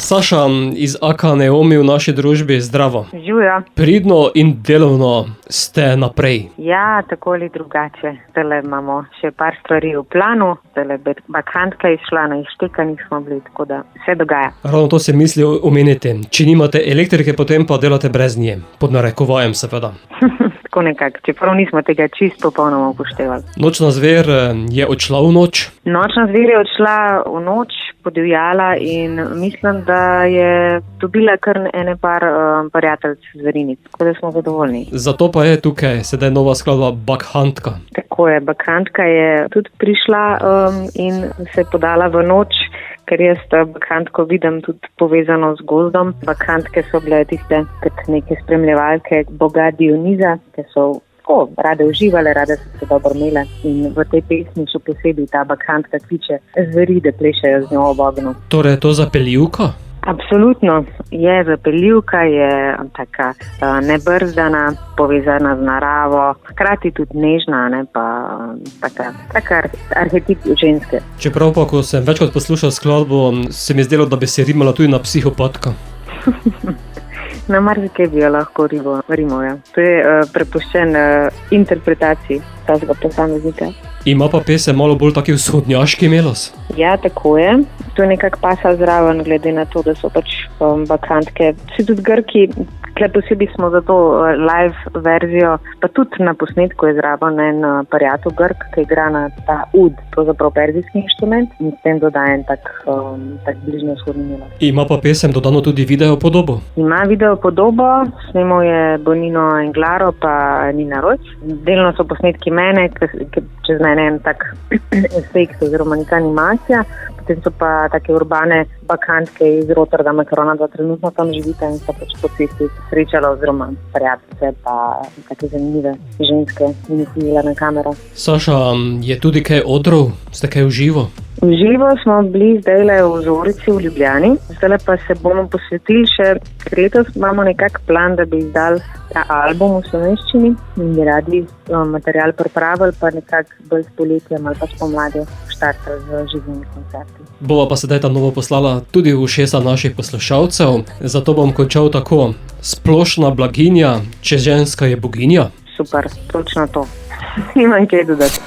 Saša iz AK Neomi v naši družbi, zdravo. Živijo. Pridno in delovno ste naprej. Ja, tako ali drugače. Zdaj imamo še par stvari v planu, zdaj bakantka je šla, na Ištekanjih smo bili, tako da se dogaja. Ravno to se misli omeniti. Če nimate elektrike, potem pa delate brez nje. Pod narekovajem seveda. Tako nekako, čeprav nismo tega čisto popolnoma upoštevali. Nočna zver je odšla v noč? Nočna zver je odšla v noč, podivjala in mislim, da je dobila kar ene par prijateljic zverinic, tako da smo zadovoljni. Zato pa je tukaj sedaj nova skladba Bakhantka. Tako je, Bakhantka je tudi prišla in se podala v noč, ker jaz bakhantko vidim tudi povezano z gozdom. Bakhantke so bile tiste kot neke spremljevalke boga Dioniza, ki so rade uživale, rade so se dobro imele in v tej pesmi še posebej ta bakhantka kliče zveri, da plešajo z njo ob ognju. Torej je to zapeljivka? Absolutno je zapeljivka, je taka nebrzdana, povezana z naravo, hkrati tudi nežna, ne, pa taka arhetip ženske. Čeprav pa, ko sem večkrat poslušal skladbo, se mi je zdelo, da bi se rimala tudi na psihopatka. Na marsikaj bi jo lahko rimal, ja. To je prepuščen interpretaciji tazga posameznika. Ima pa pesem malo bolj taki vzhodnjaški melos? Ja, tako je. To je nekako pasa zraven, glede na to, da so pač bakhantke. Vsi tudi Grki, tukaj posebej smo za to live verzijo, pa tudi na posnetku je zraven en prijatelj Grk, ki igra na ta ud, pravzaprav perzijski inštrument in s tem dodajen tak bližnjo vzhodni melos. Ima pa pesem dodano tudi video podobo? Ima video podobo, snemal je Bonino Englaro pa Nina Rojc. Delno so posnetki mene, čez mene en tak efekt oziroma neka animacija, potem so pa take urbane bakhantke iz Rotterdama, ker ona dva trenutno tam živita in so pač po cesti srečala oziroma prijateljice pa take zanimive ženske in jih videla na kamero. Saša, je tudi kaj odrov? Ste kaj v živo? V živo smo bili zdajle v Zorici v Ljubljani, zdajle pa se bomo posvetili še, ker letos imamo nekak plan, da bi izdali ta album v slovenščini in bi radi material pripravili, pa nekak bolj s poletjem ali pa spomladi štartali z živimi koncerti. Bova pa sedaj ta novo poslala tudi v ušesa naših poslušalcev, zato bom končal tako. Splošna blaginja, če ženska je boginja? Super, točno to. Nimam kaj dodati.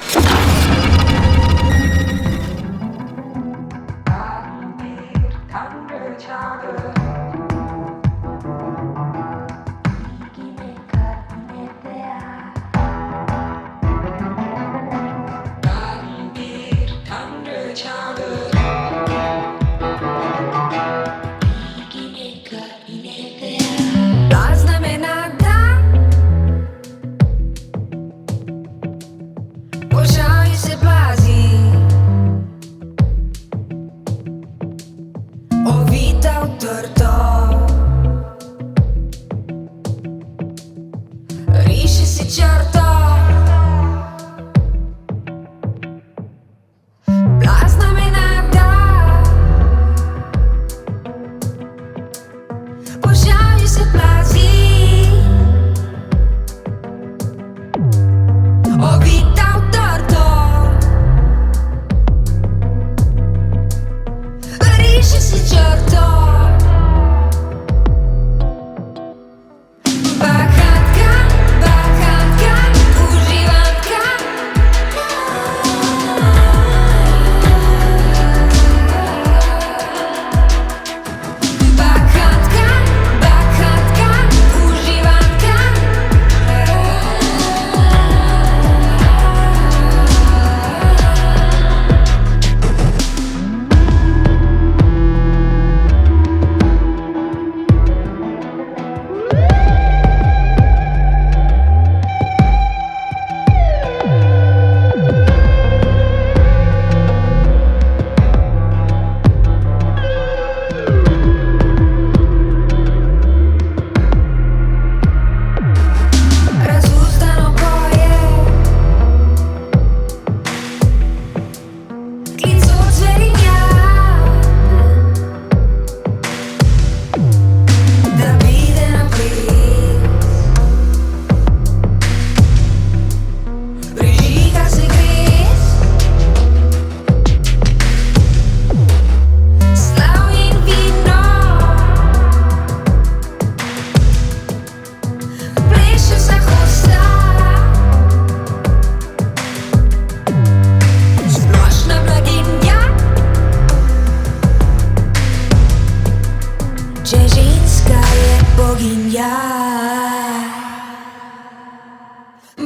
že ženska je bohyňa.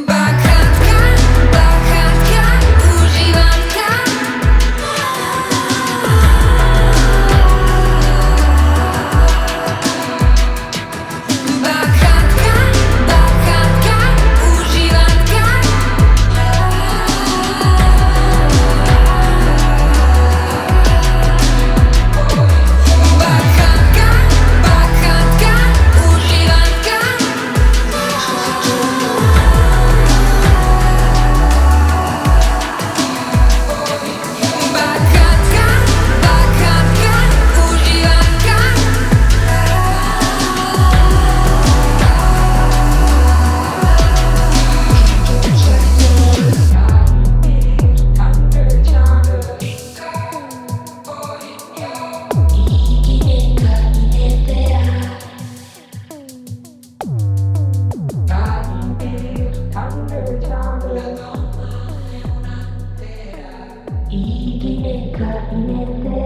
Bachatka, bachatka, užívanka. Bachatka, bachatka, užívanka. Bachatka, bachatka, užívanka. Bachatka, bachatka, užívanka. Idineka inetera.